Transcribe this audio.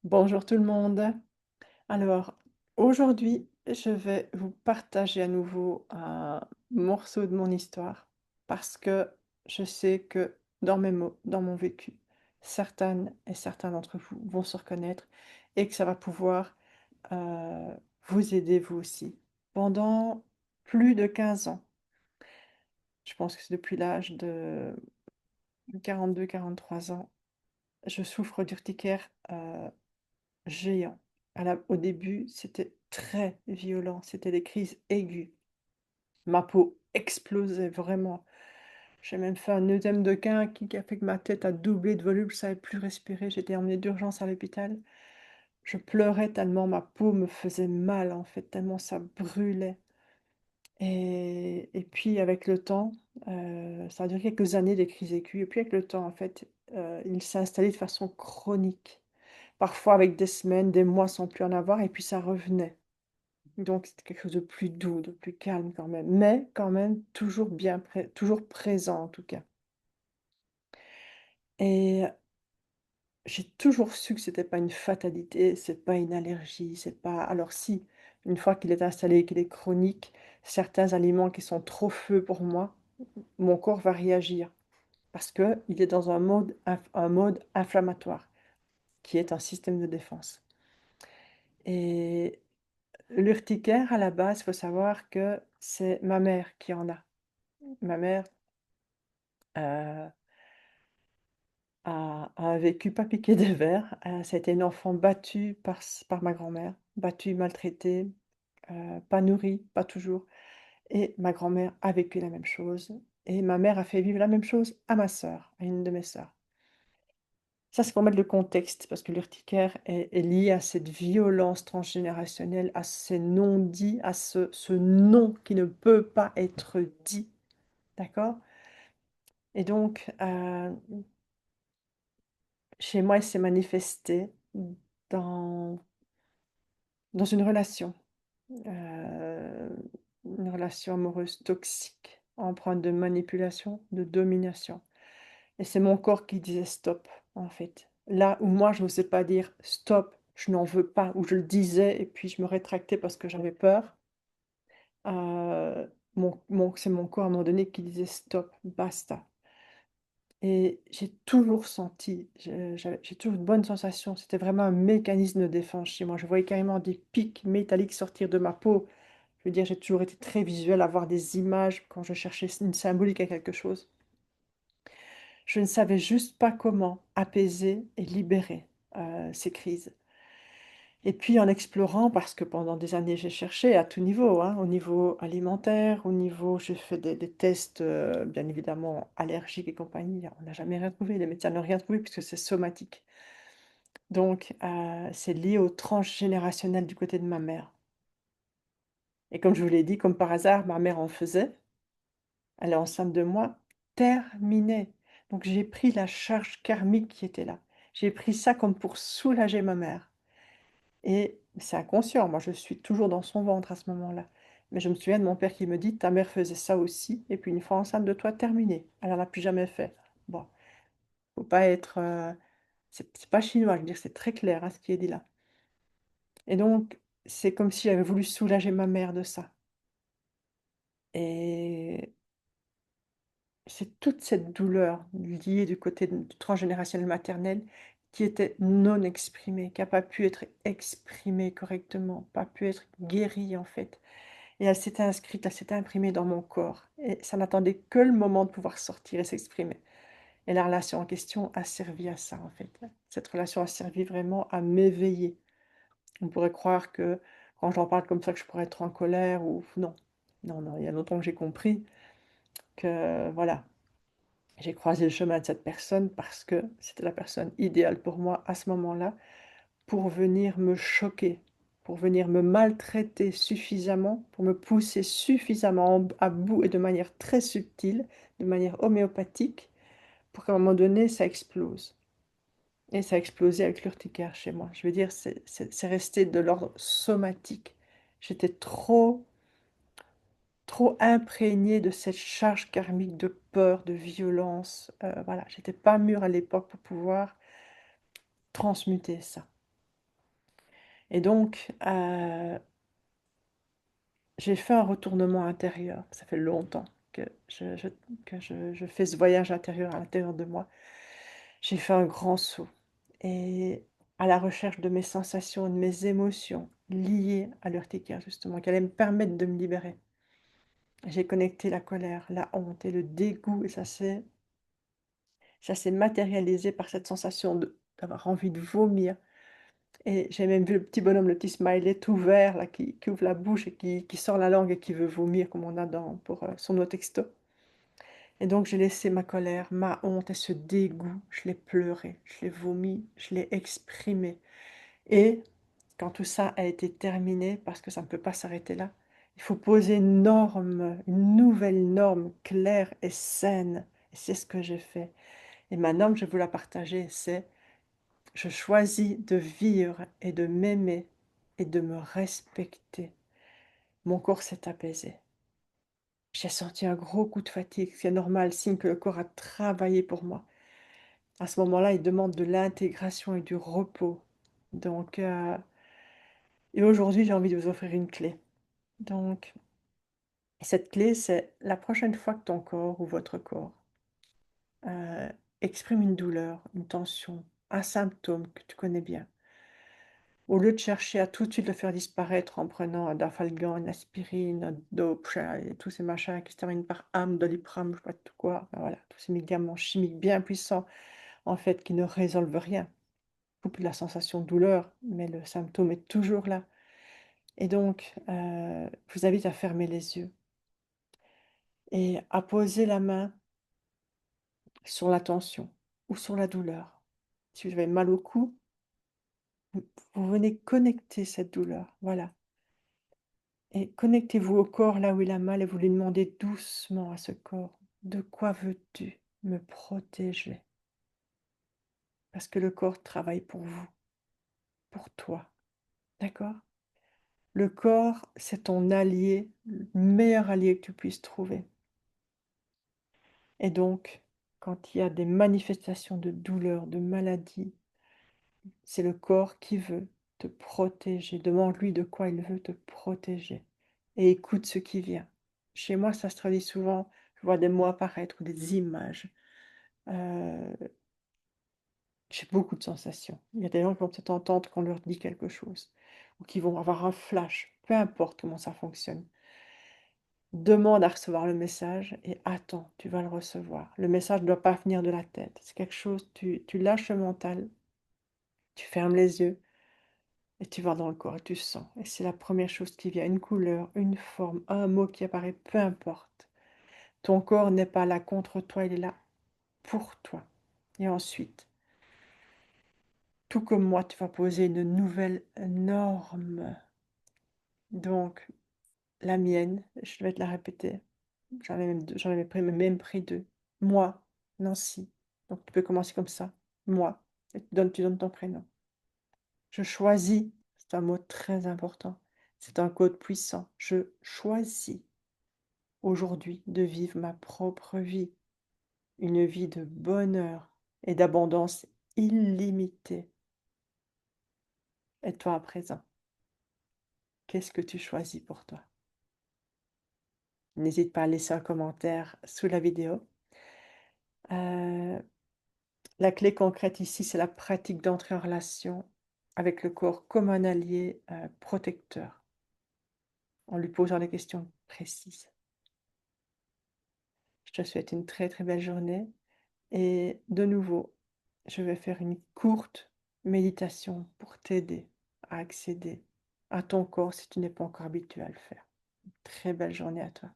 Bonjour tout le monde. Alors, aujourd'hui, je vais vous partager à nouveau un morceau de mon histoire parce que je sais que dans mes mots, dans mon vécu, certaines et certains d'entre vous vont se reconnaître et que ça va pouvoir euh, vous aider vous aussi. Pendant plus de 15 ans, je pense que c'est depuis l'âge de 42-43 ans, je souffre d'urticaire géant. Au début, c'était très violent, c'était des crises aiguës. Ma peau explosait vraiment. J'ai même fait un œdème de quin qui a fait que ma tête a doublé de volume, je ne savais plus respirer, j'étais emmenée d'urgence à l'hôpital. Je pleurais tellement ma peau me faisait mal, en fait, tellement ça brûlait. Et puis avec le temps, ça a duré quelques années, des crises aiguës, et puis avec le temps, en fait, il s'est installé de façon chronique. Parfois avec des semaines, des mois sans plus en avoir, et puis ça revenait. Donc c'était quelque chose de plus doux, de plus calme quand même, mais quand même toujours toujours présent en tout cas. Et j'ai toujours su que c'était pas une fatalité, c'est pas une allergie, c'est pas alors si, une fois qu'il est installé, qu'il est chronique, certains aliments qui sont trop feu pour moi, mon corps va réagir parce que il est dans un mode inflammatoire, qui est un système de défense. Et l'urticaire à la base, il faut savoir que c'est ma mère qui en a. Ma mère, heu, a un vécu pas piqué des verres. Ça a été une enfant battue par ma grand-mère, battue, maltraitée, pas nourrie, pas toujours, et ma grand-mère a vécu la même chose et ma mère a fait vivre la même chose à ma sœur, à une de mes sœurs. Ça, c'est pour mettre le contexte parce que l'urticaire est lié à cette violence transgénérationnelle, à ces non-dits, à ce non qui ne peut pas être dit, d'accord? Et donc, chez moi, il s'est manifesté dans une relation, heu, une relation amoureuse toxique, empreinte de manipulation, de domination, et c'est mon corps qui disait: «Stop», en fait. Là où moi, je n'osais pas dire: «Stop, je n'en veux pas», ou je le disais et puis je me rétractais parce que j'avais peur, c'est mon corps à un moment donné qui disait: «Stop, basta». Et j'ai toujours senti, j'ai toujours une bonne sensation. C'était vraiment un mécanisme de défense chez moi. Je voyais carrément des pics métalliques sortir de ma peau. Je veux dire, j'ai toujours été très visuelle, avoir des images quand je cherchais une symbolique à quelque chose. Je ne savais juste pas comment apaiser et libérer, ces crises. Et puis en explorant, parce que pendant des années j'ai cherché à tout niveau, hein, au niveau alimentaire, au niveau j'ai fait des tests, bien évidemment allergiques et compagnie, on n'a jamais rien trouvé, les médecins n'ont rien trouvé puisque c'est somatique. Donc c'est lié au transgénérationnel du côté de ma mère. Et comme je vous l'ai dit, comme par hasard, ma mère en faisait, elle est enceinte de moi, terminé. Donc j'ai pris la charge karmique qui était là. J'ai pris ça comme pour soulager ma mère. Et c'est inconscient, moi je suis toujours dans son ventre à ce moment-là. Mais je me souviens de mon père qui me dit: «Ta mère faisait ça aussi et puis une fois enceinte de toi, terminé, elle en a plus jamais fait». Bon, faut pas être, c'est pas chinois, je veux dire, c'est très clair, hein, ce qui est dit là. Et donc c'est comme si j'avais voulu soulager ma mère de ça. Et c'est toute cette douleur liée du côté du transgénérationnel maternel qui était non exprimée, qui a pas pu être exprimée correctement, pas pu être guérie en fait. Et elle s'était inscrite, elle s'était imprimée dans mon corps et ça n'attendait que le moment de pouvoir sortir et s'exprimer. Et la relation en question a servi à ça, en fait. Cette relation a servi vraiment à m'éveiller. On pourrait croire que quand j'en parle comme ça, que je pourrais être en colère ou non. Non, non, il y a longtemps que j'ai compris que, voilà, j'ai croisé le chemin de cette personne parce que c'était la personne idéale pour moi à ce moment-là, pour venir me choquer, pour venir me maltraiter suffisamment, pour me pousser suffisamment à bout et de manière très subtile, de manière homéopathique, pour qu'à un moment donné, ça explose. Et ça a explosé avec l'urticaire chez moi. Je veux dire, c'est resté de l'ordre somatique. J'étais trop imprégnée de cette charge karmique de peur, de violence. Voilà, j'étais pas mûre à l'époque pour pouvoir transmuter ça. Et donc, j'ai fait un retournement intérieur. Ça fait longtemps que je fais ce voyage intérieur à l'intérieur de moi. J'ai fait un grand saut et à la recherche de mes sensations, de mes émotions liées à l'urticaire justement, qui allaient me permettre de me libérer. J'ai connecté la colère, la honte et le dégoût et ça s'est matérialisé par cette sensation d'avoir envie de vomir et j'ai même vu le petit bonhomme, le petit smiley tout vert là qui ouvre la bouche et qui sort la langue et qui veut vomir comme on a sur nos textos. Et donc j'ai laissé ma colère, ma honte et ce dégoût, je l'ai pleuré, je l'ai vomi, je l'ai exprimé. Et quand tout ça a été terminé, parce que ça ne peut pas s'arrêter là, il faut poser une norme, une nouvelle norme claire et saine. Et c'est ce que j'ai fait. Et ma norme, je vais vous la partager, c'est: je choisis de vivre et de m'aimer et de me respecter. Mon corps s'est apaisé. J'ai senti un gros coup de fatigue, c'est normal, signe que le corps a travaillé pour moi. À ce moment-là, il demande de l'intégration et du repos. Donc, et aujourd'hui, j'ai envie de vous offrir une clé. Donc, cette clé, c'est la prochaine fois que ton corps ou votre corps euh, exprime une douleur, une tension, un symptôme que tu connais bien, au lieu de chercher à tout de suite le faire disparaître en prenant un Dafalgan, une aspirine, un Dopcha et tous ces machins qui se terminent par Am, Doliprane, je sais pas tout quoi, ben voilà, tous ces médicaments chimiques bien puissants, en fait, qui ne résolvent rien. Coupe la sensation de douleur, mais le symptôme est toujours là. Et donc, je vous invite à fermer les yeux et à poser la main sur la tension ou sur la douleur. Si vous avez mal au cou, vous venez connecter cette douleur, voilà. Et connectez-vous au corps là où il a mal et vous lui demandez doucement à ce corps: «De quoi veux-tu me protéger?» Parce que le corps travaille pour vous, pour toi, d'accord? Le corps, c'est ton allié, le meilleur allié que tu puisses trouver. Et donc, quand il y a des manifestations de douleur, de maladie, c'est le corps qui veut te protéger. Demande-lui de quoi il veut te protéger et écoute ce qui vient. Chez moi, ça se traduit souvent, je vois des mots apparaître ou des images. Heu, j'ai beaucoup de sensations. Il y a des gens qui vont peut-être entendre qu'on leur dit quelque chose ou qui vont avoir un flash, peu importe comment ça fonctionne. Demande à recevoir le message et attends, tu vas le recevoir. Le message ne doit pas venir de la tête. C'est quelque chose, tu lâches le mental, tu fermes les yeux et tu vas dans le corps et tu sens. Et c'est la première chose qui vient, une couleur, une forme, un mot qui apparaît, peu importe. Ton corps n'est pas là contre toi, il est là pour toi. Et ensuite, tout comme moi, tu vas poser une nouvelle norme. Donc, la mienne, je vais te la répéter. J'en avais même pris 2. Moi, Nancy. Donc tu peux commencer comme ça. Moi. Et tu donnes ton prénom. Je choisis, c'est un mot très important. C'est un code puissant. Je choisis aujourd'hui de vivre ma propre vie, une vie de bonheur et d'abondance illimitée. Et toi à présent, qu'est-ce que tu choisis pour toi? N'hésite pas à laisser un commentaire sous la vidéo. Euh, La clé concrète ici, c'est la pratique d'entrer en relation avec le corps comme un allié protecteur, en lui posant des questions précises. Je te souhaite une très très belle journée et de nouveau, je vais faire une courte méditation pour t'aider à accéder à ton corps si tu n'es pas encore habitué à le faire. Très belle journée à toi.